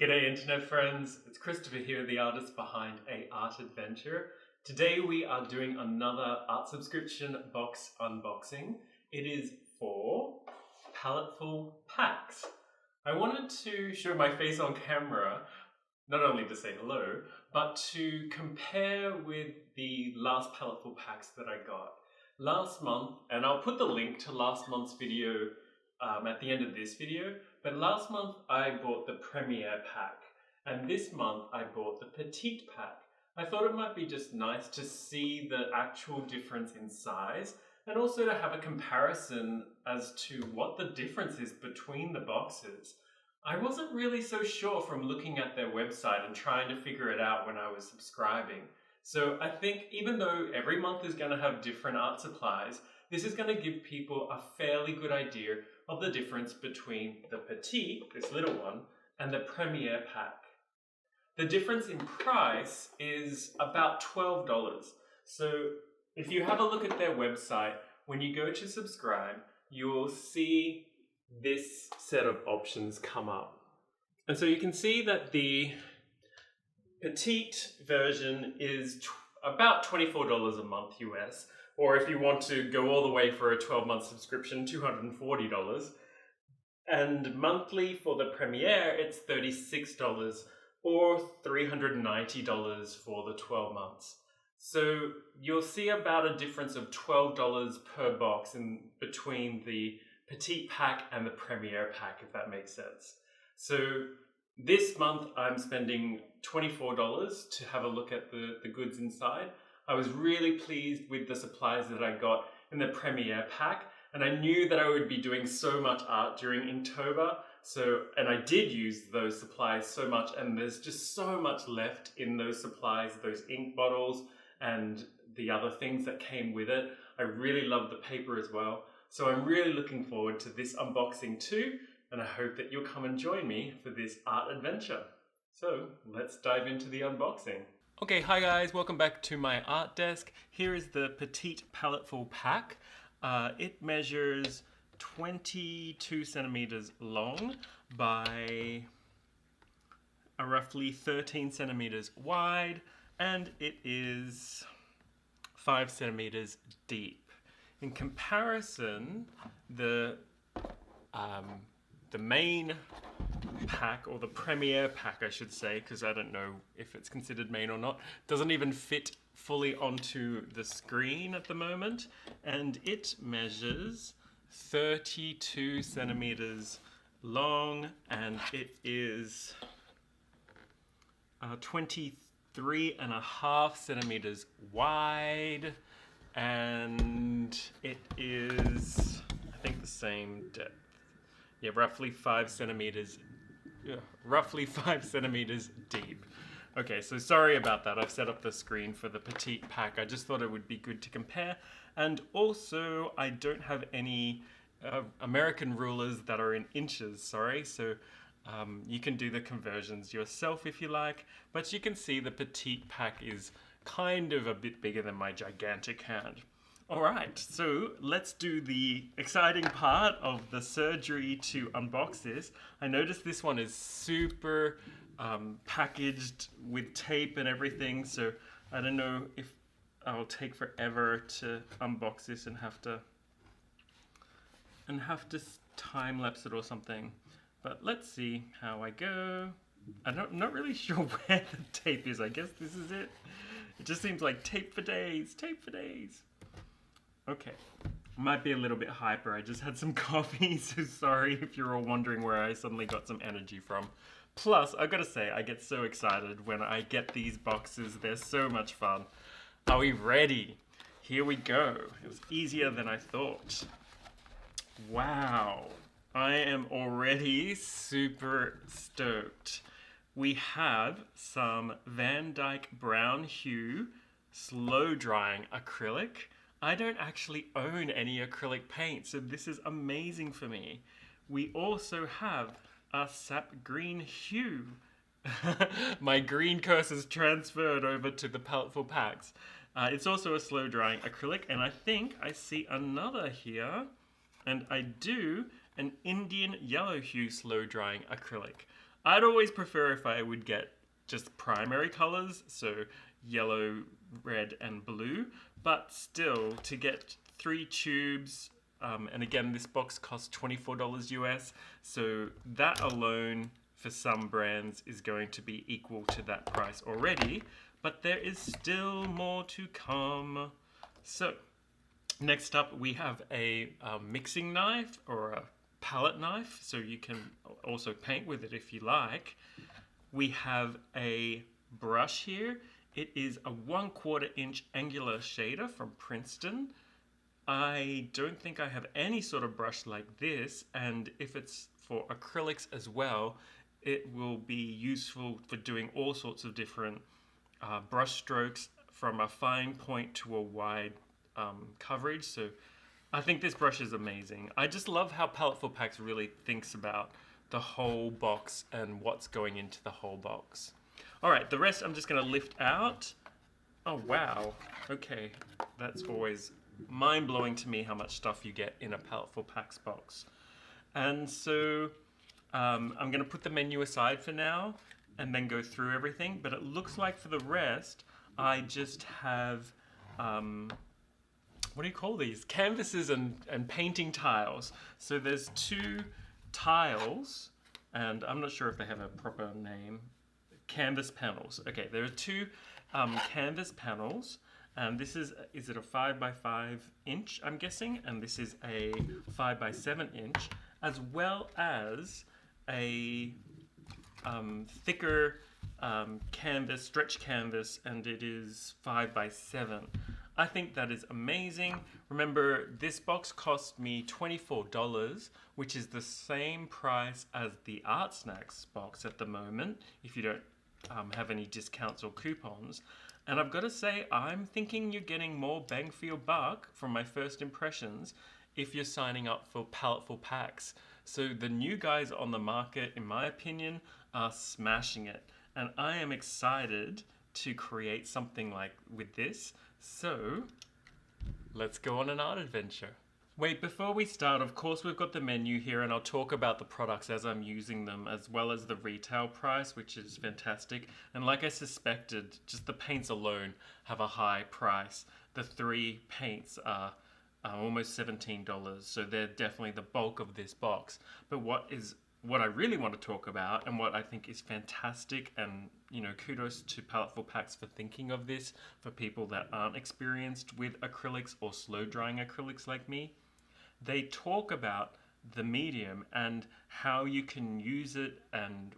G'day internet friends, it's Christopher here, the artist behind aartadventure. Today we are doing another art subscription box unboxing. It is for Paletteful packs. I wanted to show my face on camera, not only to say hello, but to compare with the last Paletteful packs that I got last month, and I'll put the link to last month's video at the end of this video. But last month I bought the Premiere pack, and this month I bought the Petite pack. I thought it might be just nice to see the actual difference in size, and also to have a comparison as to what the difference is between the boxes. I wasn't really so sure from looking at their website and trying to figure it out when I was subscribing. So I think even though every month is going to have different art supplies, this is going to give people a fairly good idea of the difference between the Petite, this little one, and the Premiere pack. The difference in price is about $12. So if you have a look at their website, when you go to subscribe, you'll see this set of options come up. And so you can see that the Petite version is about $24 a month US, or if you want to go all the way for a 12-month subscription, $240. And monthly for the Premiere, it's $36 or $390 for the 12 months. So you'll see about a difference of $12 per box in between the Petite pack and the Premiere pack, if that makes sense. So this month I'm spending $24 to have a look at the goods inside. I was really pleased with the supplies that I got in the Premiere pack, and I knew that I would be doing so much art during Inktober, and I did use those supplies so much, and there's just so much left in those supplies, those ink bottles and the other things that came with it. I really love the paper as well, so I'm really looking forward to this unboxing too, and I hope that you'll come and join me for this art adventure. So let's dive into the unboxing. Okay, hi guys, welcome back to my art desk. Here is the Petite Paletteful pack. It measures 22 centimeters long by roughly 13 centimeters wide, and it is 5 centimeters deep. In comparison, the main pack, or the Premiere pack I should say, because I don't know if it's considered main or not, doesn't even fit fully onto the screen at the moment, and it measures 32 centimeters long, and it is 23.5 centimeters wide, and it is, I think, the same depth. Yeah, roughly 5 centimeters deep. Okay, so sorry about that. I've set up the screen for the Petite pack. I just thought it would be good to compare. And also, I don't have any American rulers that are in inches, sorry. So you can do the conversions yourself if you like. But you can see the Petite pack is kind of a bit bigger than my gigantic hand. Alright, so let's do the exciting part of the surgery to unbox this. I noticed this one is super packaged with tape and everything, so I don't know if I'll take forever to unbox this and have to time lapse it or something. But let's see how I go. I'm not really sure where the tape is. I guess this is it. It just seems like tape for days, tape for days. Okay, might be a little bit hyper. I just had some coffee, so sorry if you're all wondering where I suddenly got some energy from. Plus, I've got to say, I get so excited when I get these boxes. They're so much fun. Are we ready? Here we go. It was easier than I thought. Wow, I am already super stoked. We have some Van Dyke Brown Hue slow drying acrylic. I don't actually own any acrylic paint, so this is amazing for me. We also have a sap green hue. My green curse is transferred over to the Paletteful packs. It's also a slow drying acrylic, and I think I see another here, and I do, an Indian yellow hue slow drying acrylic. I'd always prefer if I would get just primary colors, so yellow, red, and blue, but still to get 3 tubes, and again, this box costs $24 US, so that alone for some brands is going to be equal to that price already, but there is still more to come. So next up we have a mixing knife or a palette knife, so you can also paint with it if you like. We have a brush here. It is a 1/4 inch angular shader from Princeton. I don't think I have any sort of brush like this, and if it's for acrylics as well, it will be useful for doing all sorts of different brush strokes from a fine point to a wide coverage. So I think this brush is amazing. I just love how Paletteful Packs really thinks about the whole box and what's going into the whole box. All right, the rest I'm just gonna lift out. Oh, wow. Okay, that's always mind-blowing to me how much stuff you get in a Paletteful Packs box. And so I'm gonna put the menu aside for now and then go through everything, but it looks like for the rest, I just have, what do you call these? Canvases and painting tiles. So there's 2 tiles, and I'm not sure if they have a proper name. Canvas panels. Okay, there are 2 canvas panels, and this is it a 5x5 inch, I'm guessing, and this is a 5x7 inch, as well as a thicker canvas, stretch canvas, and it is 5x7. I think that is amazing. Remember, this box cost me $24, which is the same price as the Art Snacks box at the moment, if you don't have any discounts or coupons. And I've got to say, I'm thinking you're getting more bang for your buck from my first impressions if you're signing up for Paletteful Packs. So the new guys on the market, in my opinion, are smashing it. And I am excited to create something like with this. So let's go on an art adventure. Wait, before we start, of course we've got the menu here, and I'll talk about the products as I'm using them, as well as the retail price, which is fantastic. And like I suspected, just the paints alone have a high price. The 3 paints are almost $17, so they're definitely the bulk of this box. But what I really want to talk about, and what I think is fantastic, and kudos to Paletteful Packs for thinking of this for people that aren't experienced with acrylics or slow drying acrylics like me. They talk about the medium and how you can use it,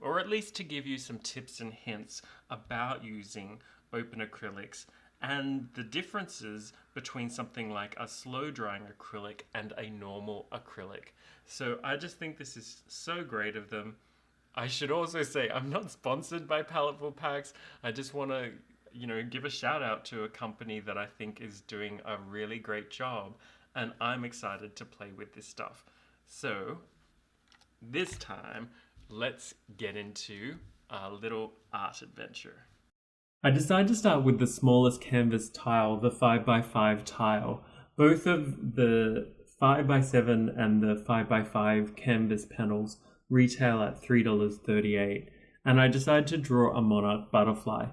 or at least to give you some tips and hints about using open acrylics and the differences between something like a slow drying acrylic and a normal acrylic. So I just think this is so great of them. I should also say I'm not sponsored by Paletteful Packs. I just want to, give a shout out to a company that I think is doing a really great job, and I'm excited to play with this stuff. So this time, let's get into our little art adventure. I decided to start with the smallest canvas tile, the 5x5 tile. Both of the 5x7 and the 5x5 canvas panels retail at $3.38, and I decided to draw a monarch butterfly,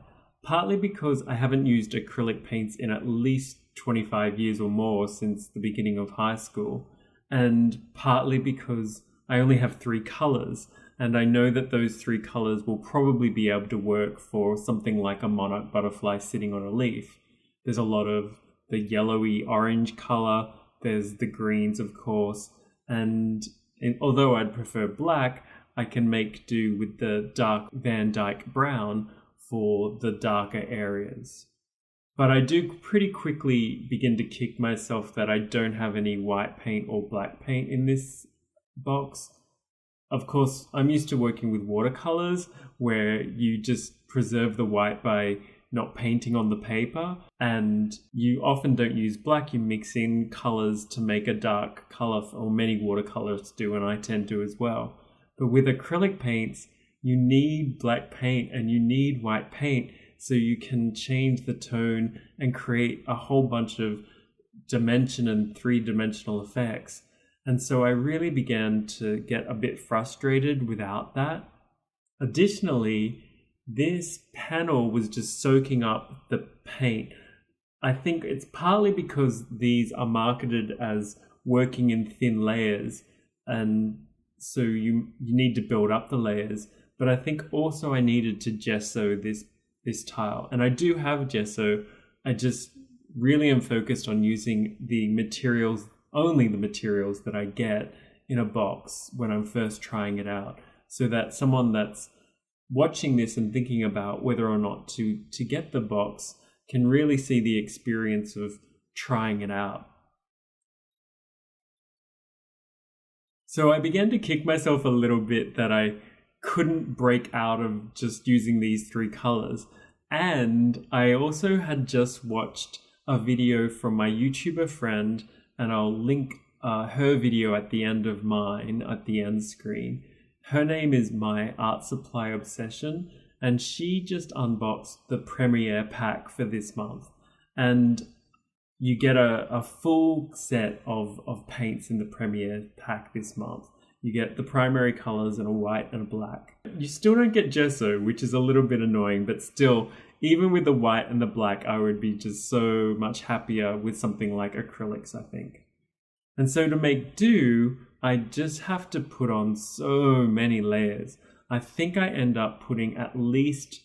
partly because I haven't used acrylic paints in at least 25 years or more since the beginning of high school, and partly because I only have 3 colors, and I know that those 3 colors will probably be able to work for something like a monarch butterfly sitting on a leaf. There's a lot of the yellowy orange color, there's the greens, of course, and although I'd prefer black, I can make do with the dark Van Dyke brown for the darker areas. But I do pretty quickly begin to kick myself that I don't have any white paint or black paint in this box. Of course, I'm used to working with watercolors where you just preserve the white by not painting on the paper, and you often don't use black, you mix in colors to make a dark color, or many watercolors do, and I tend to as well. But with acrylic paints, you need black paint and you need white paint so you can change the tone and create a whole bunch of dimension and 3-dimensional effects. And so I really began to get a bit frustrated without that. Additionally, this panel was just soaking up the paint. I think it's partly because these are marketed as working in thin layers, and so you need to build up the layers. But I think also I needed to gesso this tile, and I do have gesso. I just really am focused on using only the materials that I get in a box when I'm first trying it out, so that someone that's watching this and thinking about whether or not to get the box can really see the experience of trying it out. So I began to kick myself a little bit that I couldn't break out of just using these 3 colors. And I also had just watched a video from my YouTuber friend, and I'll link her video at the end of mine at the end screen. Her name is My Art Supply Obsession, and she just unboxed the Premiere pack for this month. And you get a full set of paints in the Premiere pack this month. You get the primary colors in a white and a black. You still don't get gesso, which is a little bit annoying, but still, even with the white and the black, I would be just so much happier with something like acrylics, I think. And so to make do, I just have to put on so many layers. I think I end up putting at least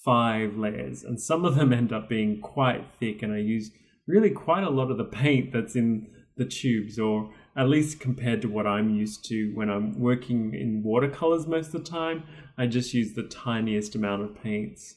5 layers, and some of them end up being quite thick, and I use really quite a lot of the paint that's in the tubes, or at least compared to what I'm used to when I'm working in watercolors most of the time. I just use the tiniest amount of paints.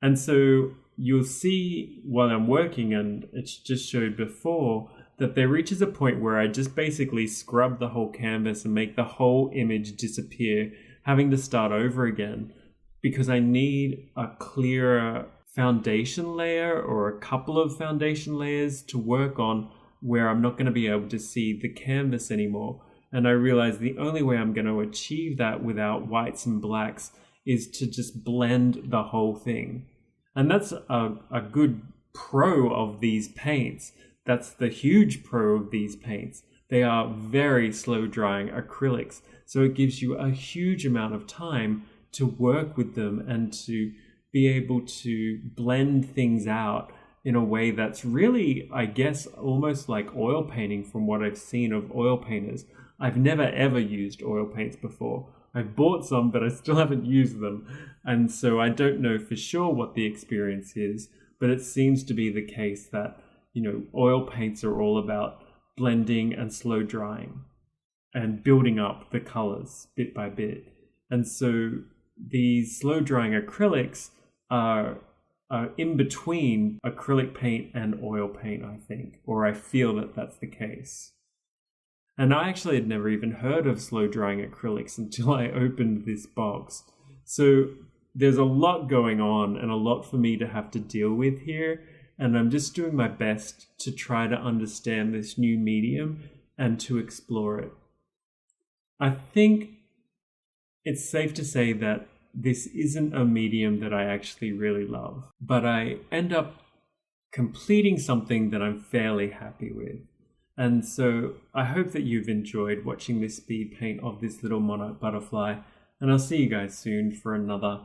And so you'll see while I'm working, and it's just showed before, that there reaches a point where I just basically scrub the whole canvas and make the whole image disappear, having to start over again, because I need a clearer foundation layer or a couple of foundation layers to work on where I'm not going to be able to see the canvas anymore. And I realized the only way I'm going to achieve that without whites and blacks is to just blend the whole thing. And that's a good pro of these paints. That's the huge pro of these paints. They are very slow drying acrylics, so it gives you a huge amount of time to work with them and to be able to blend things out in a way that's really, I guess, almost like oil painting from what I've seen of oil painters. I've never ever used oil paints before. I've bought some, but I still haven't used them. And so I don't know for sure what the experience is, but it seems to be the case that, oil paints are all about blending and slow drying and building up the colors bit by bit. And so these slow drying acrylics are in between acrylic paint and oil paint, I think, or I feel that that's the case. And I actually had never even heard of slow drying acrylics until I opened this box. So there's a lot going on and a lot for me to have to deal with here. And I'm just doing my best to try to understand this new medium and to explore it. I think it's safe to say that this isn't a medium that I actually really love, but I end up completing something that I'm fairly happy with. And so I hope that you've enjoyed watching this speed paint of this little monarch butterfly, and I'll see you guys soon for another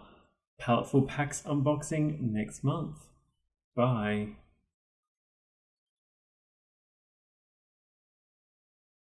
Paletteful Packs unboxing next month. Bye.